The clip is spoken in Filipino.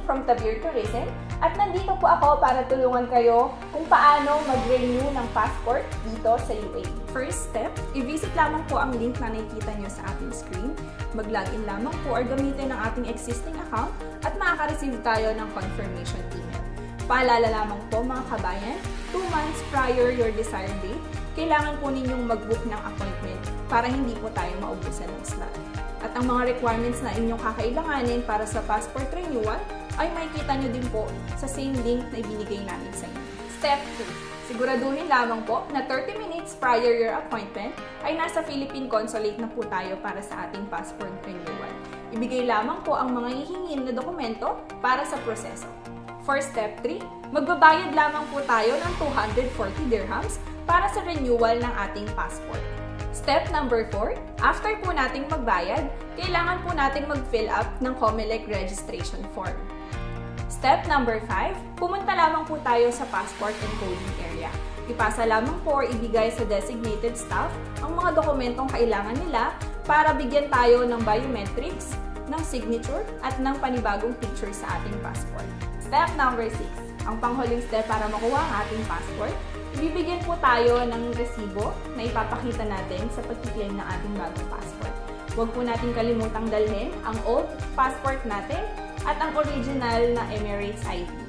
from Tabir Tourism at nandito po ako para tulungan kayo kung paano mag-renew ng passport dito sa UAE. First step, i-visit lamang po ang link na nakikita nyo sa ating screen. Mag-login lamang po or gamitin ang ating existing account at makaka-receive tayo ng confirmation email. Paalala lamang po mga kabayan, 2 months prior your desired date, kailangan po ninyong mag-book ng appointment para hindi po tayo maubusan ng slot. At ang mga requirements na inyong kakailanganin para sa passport renewal ay makikita nyo din po sa same link na ibinigay namin sa inyo. Step 2. Siguraduhin lamang po na 30 minutes prior your appointment ay nasa Philippine Consulate na po tayo para sa ating passport renewal. Ibigay lamang po ang mga hihingin na dokumento para sa proseso. For step 3, magbabayad lamang po tayo ng 240 dirhams para sa renewal ng ating passport. Step number 4, after po nating magbayad, kailangan po nating mag-fill up ng COMELEC registration form. Step number 5, pumunta lamang po tayo sa passport encoding area. Ipasa lamang po or ibigay sa designated staff ang mga dokumentong kailangan nila para bigyan tayo ng biometrics, ng signature, at ng panibagong picture sa ating passport. Step number 6, ang panghuling step para makuha ang ating passport, ibibigyan po tayo ng resibo na ipapakita natin sa pag-claim ng ating bagong passport. Huwag po natin kalimutang dalhin ang old passport natin at ang original na Emirates ID.